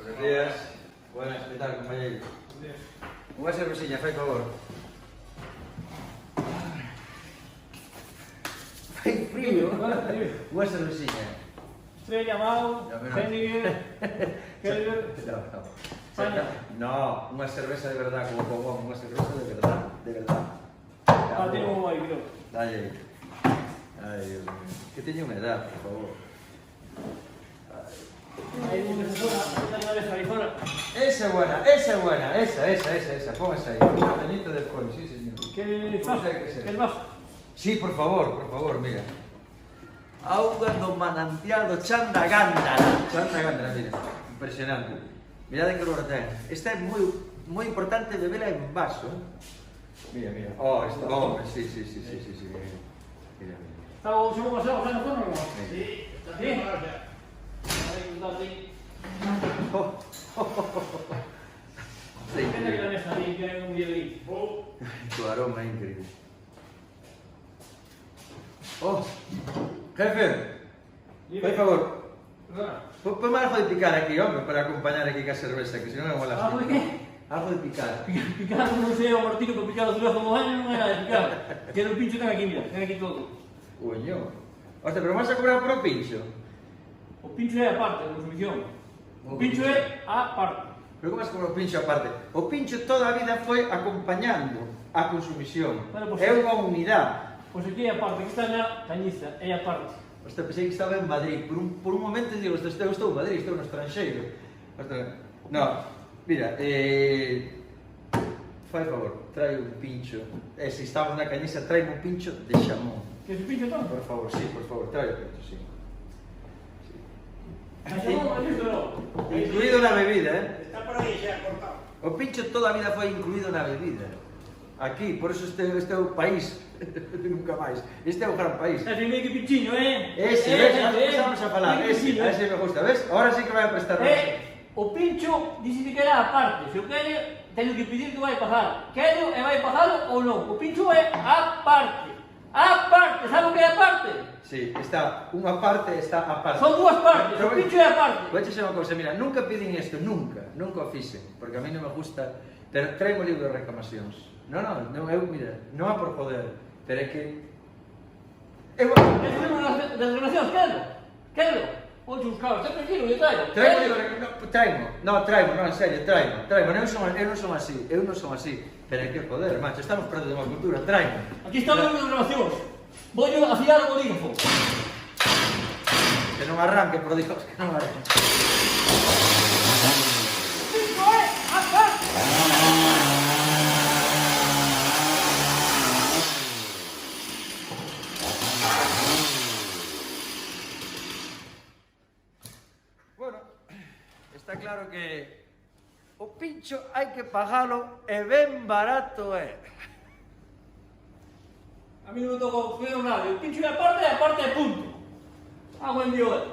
Buenos días. Buenas, ¿qué tal, compañero? Unha cerveciña, fai favor. Fai frío. Unha cerveciña. Estrella, Mau, Henniger, Kelber. No, unha cerveza de verdad, como Pogón, unha cerveza de verdad, de verdad. Ah, tengo un ahí, creo. Dale aí. Ai, Dios mío. Que teña unha edad, por favor. Ahí una vez ahí fuera. Esa é buena, esa é buena, esa, póngase aí. Un cañito de alcohol, sí, señor. ¿Qué Como pasa? sea que sea. ¿Qué más? Sí, por favor, mira. Auga do manantial do Chanda Gándara. Chanda Gándara, mira. Impresionante. Mirad en que color ten. Esta é moi importante bebela en vaso. Mira, mira. Oh, esta. Oh, sí. Mira. ¿Estaba un segundo más abajo, no? Sí. ¿Sí? Ahí, dale. Sí, Venga que la mesa, ahí, que hay un violín. tu aroma é increíble. Oh, jefe, por favor, ponme algo de picar aquí, hombre, para acompañar aquí con cerveza, que si no me mola. ¿Algo de qué? Algo de picar. Picar, no sé, o Martino, que picar los azulejos como años, no era de picar. Que el pincho tenga aquí, mira, tenga aquí todo. Coño. Hostia, pero vas a cobrar por o pincho? O pincho é aparte, a consumición. O pincho é aparte. Pero como vas a cobrar o pincho aparte? O pincho toda a vida foi acompañando a consumición. Bueno, pues, É unha unidade. Pois aquí é aparte, aquí está na cañiza, é aparte. Hostia, pensei que estaba en Madrid. Por un momento digo, estou en Madrid, estou no estranxeiro. Hostia, no, mira, fai favor, trae un pincho. Se estamos na cañiza, trae un pincho de xamón. Que es pincho todo? Por favor, trae o pincho, sí. Incluído na bebida, Está por aí xa cortado. O pincho toda a vida foi incluído na bebida. Aquí, por eso este é o país. Nunca máis. Este é o gran país. É meio que pinchiño, Ese, ves, empezamos a falar. Ese me gusta, ves? Ahora sí que vai a prestar. O pincho dice que queda aparte. Se o quere, teño que pedir que vai pasar. Quero e vai pasar ou non. O pincho é aparte. Aparte, sabe o que é aparte? Sí, está unha parte, está aparte. Son dúas partes, o pincho é aparte. Voy a echar unha cousa, mira, nunca piden isto, nunca o fixen, porque a mí non me gusta, pero traimo o libro de reclamacións. Non, eu, mira, non é por poder, pero é que... Es una de relacións, quero. Oye, buscaba, está tranquilo, yo traigo. Traimo o libro de reclamacións, traimo, en serio, traimo. Eu non son así, pero é que poder, macho, estamos perdendo unha cultura, traimo. Aquí está o libro de reclamacións. Voy a afiar o bolígrafo. Que non arranque, por Dios, que non arranque. Pincho é aparte. Bueno, está claro que o pincho hai que pagalo e ben barato é. A mí non me toca nada. O pincho é aparte, punto. Ah, buen Dios.